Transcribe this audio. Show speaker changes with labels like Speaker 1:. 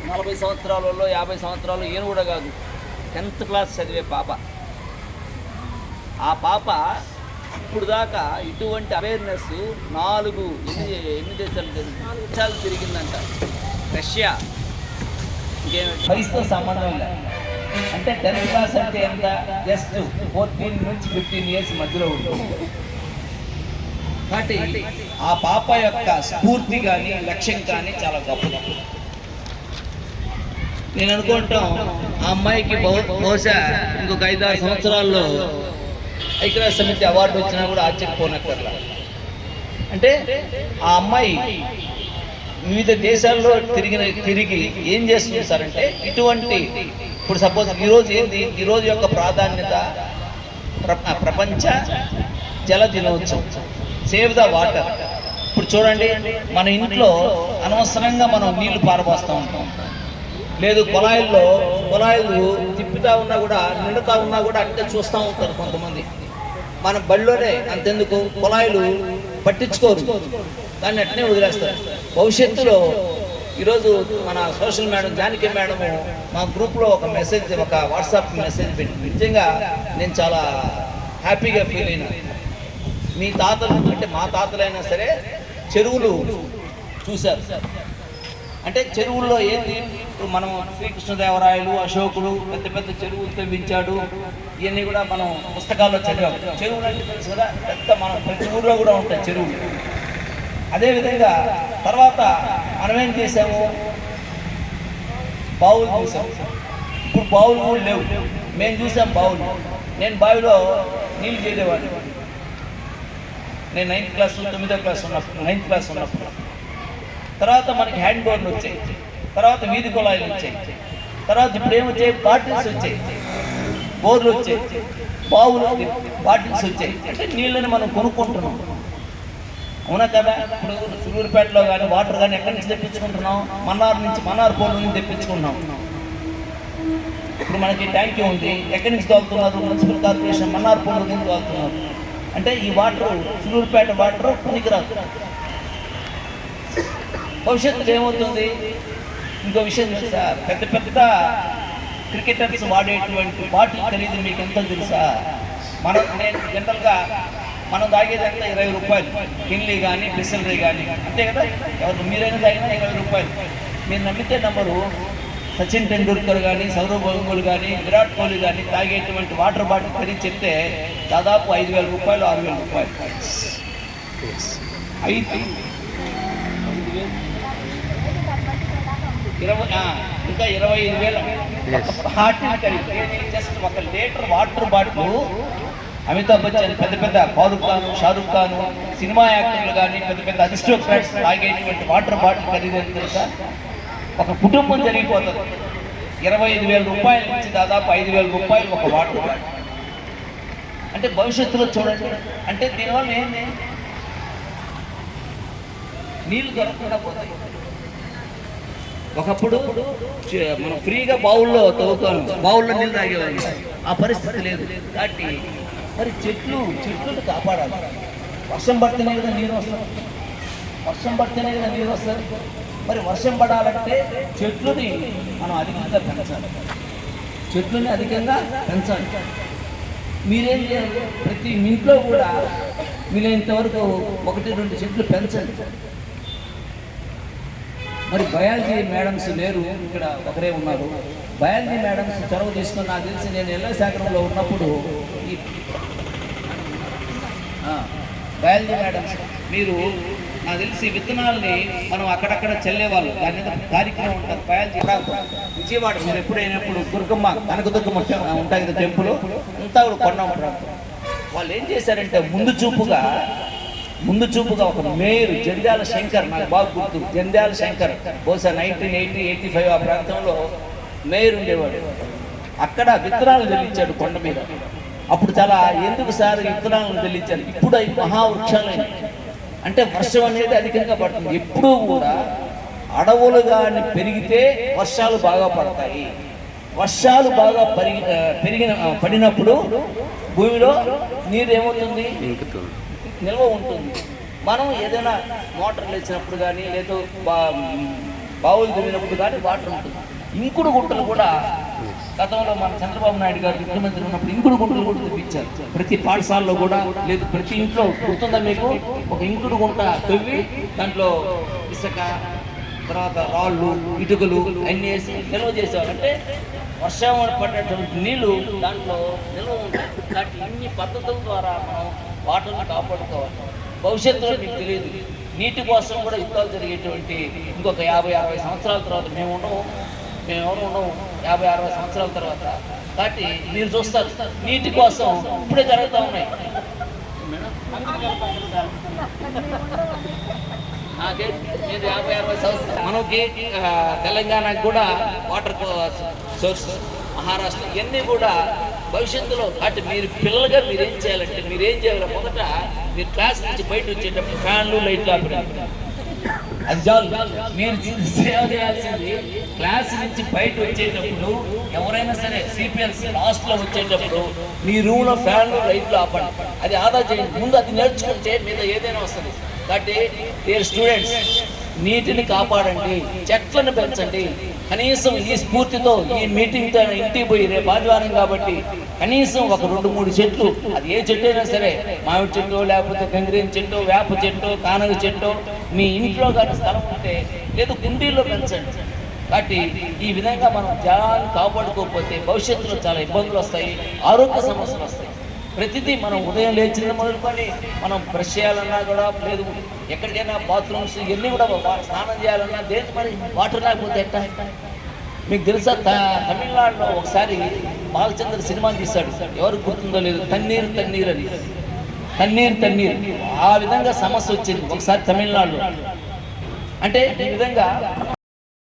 Speaker 1: 40 సంవత్సరాలలో 50 సంవత్సరాలు ఈయన కూడా కాదు, 10th క్లాస్ చదివే పాప. ఆ పాప ఇప్పుడు దాకా ఇటువంటి అవేర్నెస్ ఎన్ని దేశాలు తిరిగిందంట. రష్యా, ఇంకేం వయసుతో సంబంధం లేదు. అంటే 10th క్లాస్ అంటే ఎంత, జస్ట్ 14 నుంచి 15 ఇయర్స్ మధ్యలో ఉంటుంది. కాబట్టి ఆ పాప యొక్క స్ఫూర్తి కానీ లక్ష్యం కానీ చాలా గొప్పగా. నేను అనుకుంటాం ఆ అమ్మాయికి బహుశా ఇంకొక 5-6 సంవత్సరాల్లో ఐక్యరాజ్య సమితి అవార్డు వచ్చినా కూడా ఆశ్చర్యపోనక్కర్లా. అంటే ఆ అమ్మాయి వివిధ దేశాల్లో తిరిగి ఏం చేస్తుంది సార్ అంటే ఇటువంటి, ఇప్పుడు సపోజ్ ఈరోజు యొక్క ప్రాధాన్యత ప్రపంచ జల దినోత్సవం, సేవ్ ద వాటర్. ఇప్పుడు చూడండి, మన ఇంట్లో అనవసరంగా మనం నీళ్లు పారబోస్తూ ఉంటాం. లేదు కుళాయిలు తిప్పుతా ఉన్నా కూడా, నిండుతా ఉన్నా కూడా అంటే చూస్తూ ఉంటారు కొంతమంది. మన బడిలోనే అంతెందుకు కుళాయిలు పట్టించుకోరు, దాన్ని అట్నే వదిలేస్తారు. భవిష్యత్తులో ఈరోజు మన సోషల్ మేడం జానకి మేడం మా గ్రూప్లో ఒక వాట్సాప్ మెసేజ్ పెట్టి, నిజంగా నేను చాలా హ్యాపీగా ఫీల్ అయినా. మీ తాతలు అంటే మా తాతలైనా సరే చెరువులు చూశారు. అంటే చెరువుల్లో ఏంటి, ఇప్పుడు మనం శ్రీకృష్ణదేవరాయలు, అశోకుడు పెద్ద పెద్ద చెరువులు తవ్వించాడు, ఇవన్నీ కూడా మనం పుస్తకాల్లో చదివాం. చెరువులు అంటే తెలుసు కదా, మనం ప్రతి ఊళ్ళో కూడా ఉంటాయి చెరువులు. అదేవిధంగా తర్వాత మనం ఏం చేసాము, బావులు చూసాం. ఇప్పుడు బావులు కూడా లేవు, మేము చూసాం బావులు. నేను బావిలో నీళ్ళు చేరేవాడిని. నేను 9th క్లాస్ 9వ క్లాస్ ఉన్నప్పుడు. తర్వాత మనకి హ్యాండ్ బోర్లు వచ్చాయి, తర్వాత వీధి కుళాయిలు వచ్చాయి, తర్వాత ఇప్పుడు ఏమొచ్చాయి, బాటిల్స్ వచ్చాయి, బోర్లు వచ్చాయి, బావులు బాటిల్స్ వచ్చాయి. అంటే నీళ్ళని మనం కొనుక్కుంటున్నాం, అవునా కదా. ఇప్పుడు సూళ్ళూరుపేటలో కానీ వాటర్ కానీ ఎక్కడి నుంచి తెప్పించుకుంటున్నాం, మన్నార్ బోర్డు నుంచి తెప్పించుకుంటున్నాం. ఇప్పుడు మనకి ట్యాంకీ ఉంది, ఎక్కడి నుంచి తోలుతున్నారు, మున్సిపల్ కార్పొరేషన్ మన్నార్ బోర్డు నుంచి తోలుతున్నారు. అంటే ఈ వాటర్ సూళ్ళూరుపేట వాటర్ పనికిరాదు. భవిష్యత్తులో ఏమవుతుంది, ఇంకో విషయం తెలుసా, పెద్ద క్రికెటర్స్ వాడేటువంటి బాటిల్ ఖరీదు మీకు ఎంతో తెలుసా? నేను జనరల్గా మనం తాగేదంతా 20 రూపాయలు, కిన్లీ కానీ బిస్లరీ కానీ, అంతే కదా. ఎవరు మీరైనా తాగినా 20 రూపాయలు. మీరు నమ్మితే నమ్మరు, సచిన్ టెండూల్కర్ కానీ, సౌరవ్ గంగూలీ కానీ, విరాట్ కోహ్లీ కానీ తాగేటువంటి వాటర్ బాటిల్ ఖరీదు చెప్తే దాదాపు 5,000 రూపాయలు, 6,000 రూపాయలు. ఇంకా 25,000 బాటిల్ ఖరీదు. Just 1 litre water bottle Amitabh Bachchan, పెద్ద ఫారూక్ ఖాన్, షారూక్ ఖాన్, సినిమా యాక్టర్లు కానీ పెద్ద అరిస్టోక్రాట్స్ తాగేటువంటి వాటర్ బాటిల్ ఖరీదు అని తెలుసా? ఒక కుటుంబం జరిగిపోతుంది. 25,000 రూపాయల నుంచి దాదాపు 5,000 రూపాయలు ఒక వాటర్ బాటిల్. అంటే భవిష్యత్తులో చూడండి, అంటే దీనివల్ల ఏంటి, నీళ్ళు దొరకకుండా పోతాయి. ఒకప్పుడు మనం ఫ్రీగా బావుల్లో నీళ్ళు తాగేవాళ్ళు, ఆ పరిస్థితి లేదు. కాబట్టి మరి చెట్లను కాపాడాలి. వర్షం పడితేనే కదా నీరు వస్తుంది. మరి వర్షం పడాలంటే చెట్లని మనం అధికంగా పెంచాలి. మీరేం చేయాలి, ప్రతి ఇంట్లో కూడా వీలైనంతవరకు 1-2 చెట్లు పెంచండి. మరి బయాలజీ మేడమ్స్ లేరు, ఇక్కడ ఒకరే ఉన్నారు. బయాలజీ మేడమ్స్ చొరవ తీసుకుని, నాకు తెలిసి నేను ఎల్లశాఖరంలో ఉన్నప్పుడు ఈ బయాలజీ మేడమ్స్ మీరు నాకు తెలిసి విత్తనాలని మనం అక్కడక్కడ చల్లేవాళ్ళు, దాని మీద కార్యక్రమం ఉంటుంది. బయాలజీ విజయవాడ మీరు ఎప్పుడైనప్పుడు దుర్గమ్మ, కనకదుర్గమ్మ ఉంటాయి కదా టెంపుల్, అంతా కొండ ప్రాంతం. వాళ్ళు ఏం చేశారంటే ముందు చూపుగా ఒక మేయర్ జంధ్యాల శంకర్, నాకు బాగా గుర్తు, జంధ్యాల శంకర్ బహుశా 1980-85 ఆ ప్రాంతంలో మేయర్ ఉండేవాడు. అక్కడ విత్తనాలు చెల్లించాడు కొండ మీద. అప్పుడు చాలా ఎందుకు సార్ విత్తనాలను చెల్లించారు, ఇప్పుడు అవి మహావృక్షాలైన. అంటే వర్షం అనేది అధికంగా పడుతుంది. ఎప్పుడూ కూడా అడవులు కానీ పెరిగితే వర్షాలు బాగా పడతాయి. వర్షాలు బాగా పడినప్పుడు భూమిలో నీరు ఏమవుతుంది, నిల్వ ఉంటుంది. మనం ఏదైనా మోటార్లు వేసినప్పుడు కానీ, లేదా బావులు దిగినప్పుడు కానీ వాటర్ ఉంటుంది. ఇంకుడు గుంటలు కూడా గతంలో మన చంద్రబాబు నాయుడు గారు ముఖ్యమంత్రి ఉన్నప్పుడు ఇంకుడు గుంటలు కూడా తెప్పించారు. ప్రతి పాఠశాలలో కూడా లేదు, ప్రతి ఇంట్లో గుర్తుందా మీకు, ఒక ఇంకుడు గుంట తవ్వి దాంట్లో ఇసుక, తర్వాత రాళ్ళు, ఇటుకలు అన్నీ వేసి నిల్వ చేసేవారు. అంటే వర్షం పడేటువంటి నీళ్లు దాంట్లో నిల్వ ఉంటాయి. ఇలాంటి అన్ని పద్ధతుల ద్వారా మనం వాటర్ని కాపాడుకోవాలి. భవిష్యత్తులో మీకు తెలియదు, నీటి కోసం కూడా యుద్ధాలు జరిగేటువంటి ఇంకొక 50-60 సంవత్సరాల తర్వాత మేము ఎవరు ఉండవు 50-60 సంవత్సరాల తర్వాత. కాబట్టి మీరు చూస్తారు నీటి కోసం ఇప్పుడే జరుగుతూ ఉన్నాయి. మీరు 50-60 సంవత్సరాలు మనకి తెలంగాణకు కూడా వాటర్ సోర్స్, మహారాష్ట్ర ఇవన్నీ కూడా భవిష్యత్తులో. అంటే మీరు పిల్లలుగా మీరు ఏం చేయాలంటే మీరేం చేయాలి, మొదట మీరు క్లాస్ నుంచి బయట వచ్చేటప్పుడు ఫ్యాన్లు లైట్లు ఆపండి. అది చాలు. మీరు సేవ చేయాల్సింది క్లాస్ నుంచి బయట వచ్చేటప్పుడు ఎవరైనా సరే సిపిఎల్స్ లాస్ట్లో వచ్చేటప్పుడు మీ రూమ్లో ఫ్యాన్లు లైట్లు ఆపండి. అది ఆదా చేయండి. ముందు అది నేర్చుకుంటే మీద ఏదైనా వస్తుంది. కాబట్టి డియర్ స్టూడెంట్స్, నీటిని కాపాడండి, చెట్లను పెంచండి. కనీసం ఈ స్ఫూర్తితో ఈ మీటింగ్తో ఇంటికి పోయి రేపు ఆదివారం కాబట్టి కనీసం ఒక 2-3 చెట్లు, అది ఏ చెట్టు అయినా సరే, మామిడి చెట్టు, లేకపోతే గంగిరేని చెట్టు, వేప చెట్టు, కానగ చెట్టు, మీ ఇంట్లో కానీ స్థలం ఉంటే లేదు కుండీల్లో పెంచండి. కాబట్టి ఈ విధంగా మనం జలాన్ని కాపాడుకోకపోతే భవిష్యత్తులో చాలా ఇబ్బందులు వస్తాయి, ఆరోగ్య సమస్యలు వస్తాయి. ప్రతిదీ మనం ఉదయం లేచింది మొదలుకొని మనం బ్రష్ చేయాలన్నా కూడా లేదు, ఎక్కడికైనా బాత్రూమ్స్ ఇవన్నీ కూడా స్నానం చేయాలన్నా దేని మరి వాటర్ లేకపోతే ఎట్టా? మీకు తెలుసా, తమిళనాడులో ఒకసారి బాలచంద్ర సినిమా తీశాడు, ఎవరు గుర్తుందో లేదు, తన్నీరు తన్నీరు అని, తన్నీరు తన్నీరు. ఆ విధంగా సమస్య వచ్చింది ఒకసారి తమిళనాడులో. అంటే ఈ విధంగా